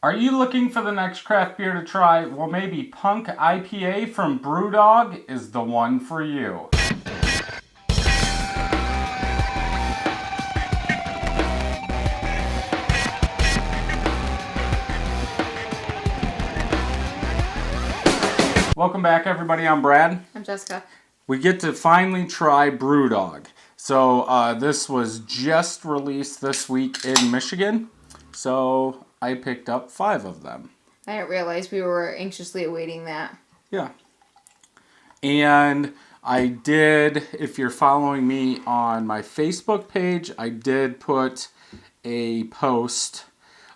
Are you looking for the next craft beer to try? Well, maybe Punk IPA from BrewDog is the one for you. Welcome back, everybody. I'm Brad. I'm Jessica. We get to finally try BrewDog. So this was just released this week in Michigan. So I picked up 5 of them. I didn't realize we were anxiously awaiting that. Yeah. And I did, if you're following me on my Facebook page, I did put a post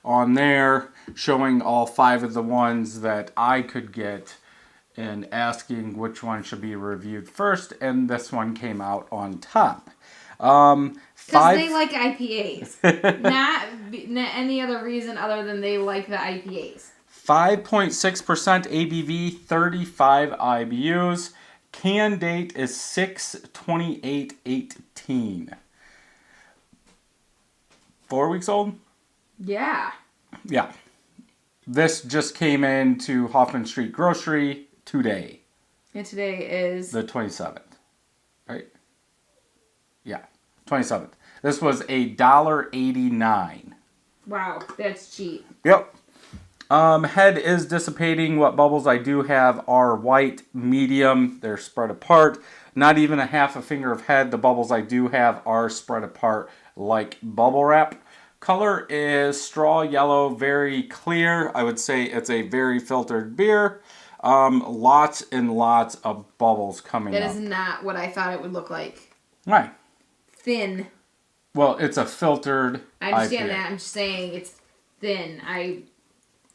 on there showing all 5 of the ones that I could get and asking which one should be reviewed first, and this one came out on top. Because they like IPAs. not any other reason other than they like the IPAs. 5.6% ABV, 35 IBUs. Can date is 6/28/18. 4 weeks old? Yeah. Yeah. This just came into Hoffman Street Grocery today. And today is the 27th. Right? Yeah. 27th. This was $1.89. Wow, that's cheap. Yep. Head is dissipating. What bubbles I do have are white, medium. They're spread apart. Not even a half a finger of head. The bubbles I do have are spread apart like bubble wrap. Color is straw yellow, very clear. I would say it's a very filtered beer. Lots and lots of bubbles coming up. That is not what I thought it would look like. Right. Thin. Well, it's a filtered I understand IPA. that. I'm just saying it's thin.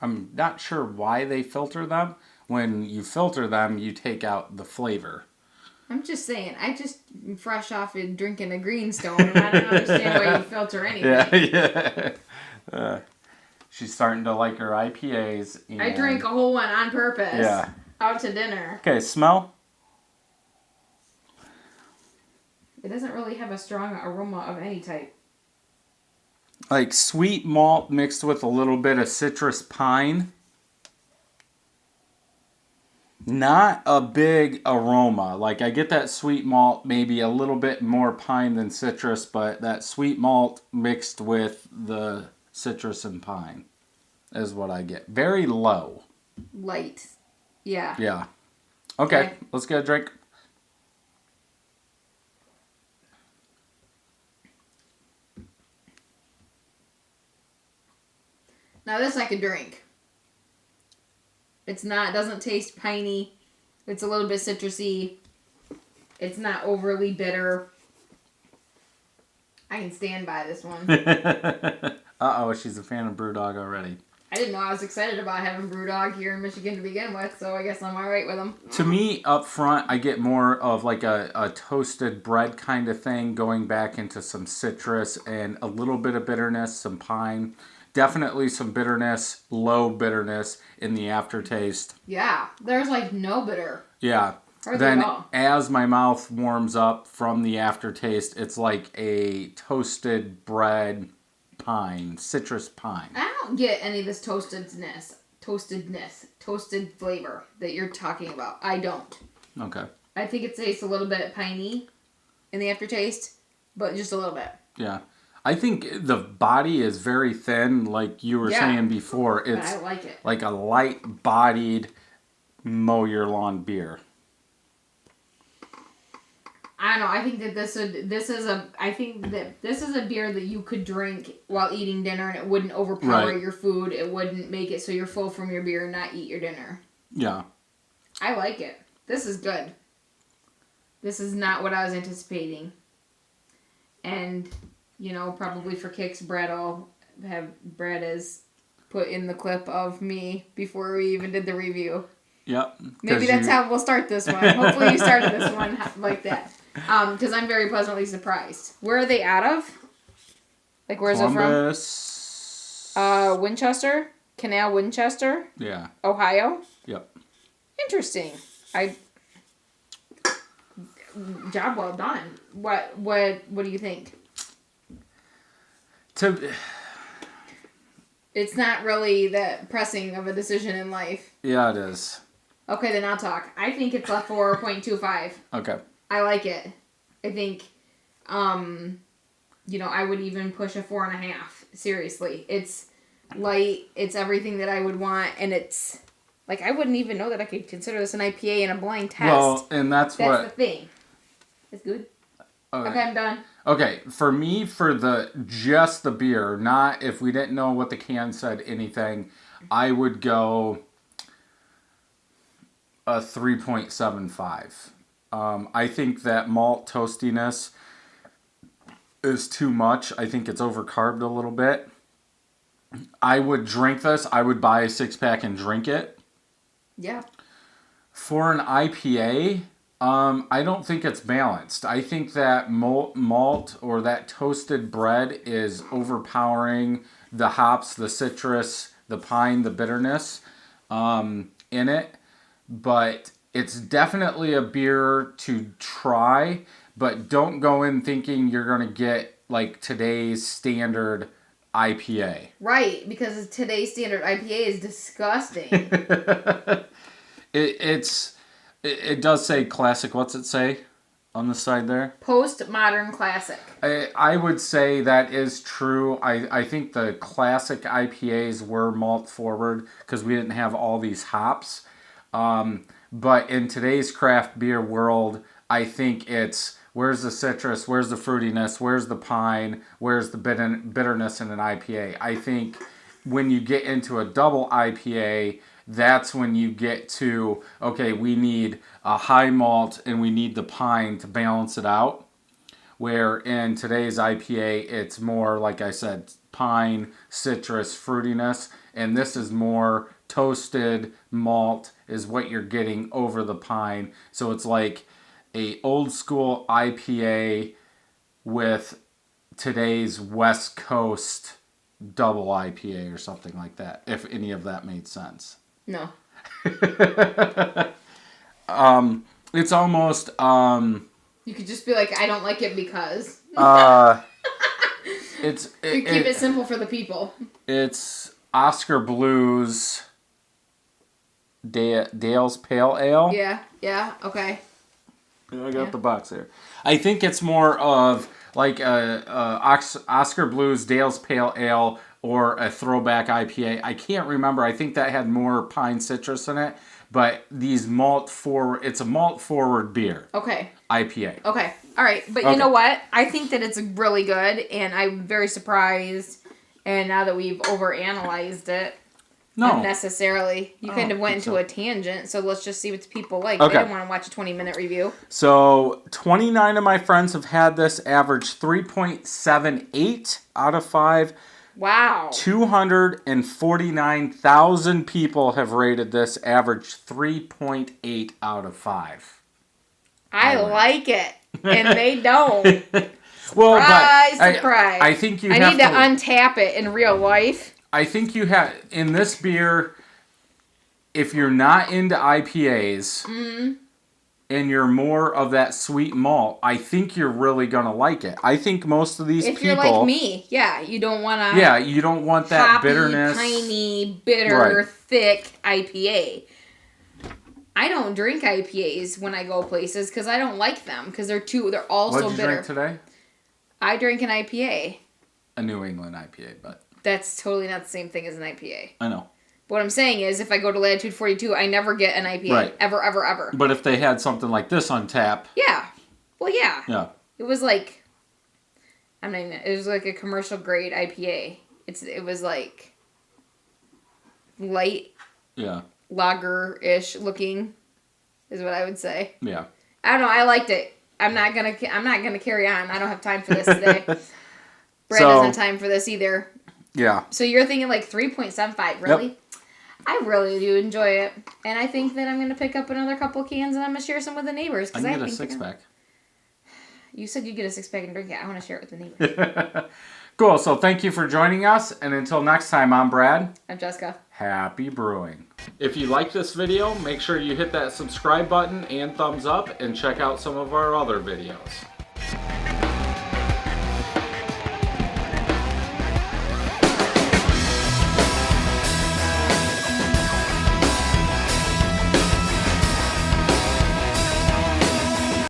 I'm not sure why they filter them. When you filter them, you take out the flavor. I'm just saying. I just fresh off of drinking a Greenstone, and I don't understand why you filter anything. Yeah. She's starting to like her IPAs. And I drank a whole one on purpose. Yeah. Out to dinner. Okay, smell. It doesn't really have a strong aroma of any type. Like sweet malt mixed with a little bit of citrus pine. Not a big aroma. Like I get that sweet malt, maybe a little bit more pine than citrus, but that sweet malt mixed with the citrus and pine is what I get. Very low. Light. Yeah. Yeah. Okay. Let's get a drink. Now this I could drink. It doesn't taste piney. It's a little bit citrusy. It's not overly bitter. I can stand by this one. Uh-oh, she's a fan of BrewDog already. I didn't know I was excited about having BrewDog here in Michigan to begin with, so I guess I'm alright with them. To me, up front, I get more of like a toasted bread kind of thing, going back into some citrus and a little bit of bitterness, some pine. Definitely some bitterness, low bitterness in the aftertaste. Yeah, there's like no bitter. Yeah. Hardly Then at all. as my mouth warms up from the aftertaste, it's like a toasted bread pine, citrus pine. I don't get any of this toasted flavor that you're talking about. I don't. Okay. I think it tastes a little bit piney in the aftertaste, but just a little bit. Yeah. I think the body is very thin, like you were saying before. It's but I like it. Like a light-bodied mow your lawn beer. I don't know. I think that this is a beer that you could drink while eating dinner, and it wouldn't overpower your food. It wouldn't make it so you're full from your beer and not eat your dinner. Yeah. I like it. This is good. This is not what I was anticipating. And probably for kicks, Brad has put in the clip of me before we even did the review. Yep. Maybe that's how we'll start this one. Hopefully you started this one like that. Because I'm very pleasantly surprised. Where are they out of? Like, where's Columbus. it from? Winchester? Canal Winchester? Yeah. Ohio? Yep. Interesting. Job well done. What do you think? It's not really that pressing of a decision in life. Yeah, it is. Okay, then I'll talk. I think it's a 4.25. Okay. I like it. I think, I would even push a 4.5. Seriously. It's light. It's everything that I would want. And it's, like, I wouldn't even know that I could consider this an IPA in a blind test. Well, and that's what... That's the thing. It's good. Okay, I'm done. Okay, for me, for just the beer, not if we didn't know what the can said anything, I would go a 3.75. I think that malt toastiness is too much. I think it's overcarbed a little bit. I would drink this. I would buy a 6-pack and drink it. Yeah. For an IPA, I don't think it's balanced. I think that malt or that toasted bread is overpowering the hops, the citrus, the pine, the bitterness in it. But it's definitely a beer to try, but don't go in thinking you're going to get like today's standard IPA. Right, because today's standard IPA is disgusting. It does say classic. What's it say on the side there? Postmodern classic. I would say that is true. I think the classic IPAs were malt forward because we didn't have all these hops. But in today's craft beer world, I think it's where's the citrus, where's the fruitiness, where's the pine, where's the bitterness in an IPA. I think when you get into a double IPA, that's when you get to, okay, we need a high malt and we need the pine to balance it out. Where in today's IPA, it's more, like I said, pine, citrus, fruitiness. And this is more toasted malt is what you're getting over the pine. So it's like a old school IPA with today's West Coast double IPA or something like that, if any of that made sense. No. It's almost you could just be like, I don't like it because you keep it simple for the people. It's Oscar Blues Dale's Pale Ale. Yeah, okay. I got the box there. I think it's more of like a Oscar Blues Dale's Pale Ale or a throwback IPA. I can't remember. I think that had more pine citrus in it. But it's a malt forward beer. Okay. IPA. Okay. All right. But you know what? I think that it's really good, and I'm very surprised. And now that we've overanalyzed it, unnecessarily, you kind of went into a tangent. So let's just see what the people like. Okay. They don't want to watch a 20-minute review. So 29 of my friends have had this, average 3.78 out of 5. Wow. 249,000 people have rated this, average 3.8 out of 5. I like it. And they don't. Well, surprise. I think I need to untap it in real life. I think you have, in this beer, if you're not into IPAs, and you're more of that sweet malt, I think you're really going to like it. I think most of these people... If you're like me, you don't want to... Yeah, you don't want that hoppy, bitterness. piney, bitter, thick IPA. I don't drink IPAs when I go places because I don't like them because they're all so bitter. What did you drink today? I drank an IPA. A New England IPA, but... That's totally not the same thing as an IPA. I know. But what I'm saying is, if I go to Latitude 42, I never get an IPA. Right. Ever, ever, ever. But if they had something like this on tap... Yeah. Well, yeah. Yeah. It was like... it was like a commercial grade IPA. It was like... light... Yeah. Lager-ish looking, is what I would say. Yeah. I don't know. I liked it. I'm not gonna carry on. I don't have time for this today. Brad doesn't have time for this either. Yeah. So you're thinking like 3.75, really? Yep. I really do enjoy it, and I think that I'm gonna pick up another couple cans and I'm gonna share some with the neighbors. I can get a 6-pack. You said you'd get a 6-pack and drink it. I want to share it with the neighbors. Cool. So thank you for joining us, and until next time, I'm Brad. I'm Jessica. Happy brewing. If you like this video, make sure you hit that subscribe button and thumbs up and check out some of our other videos.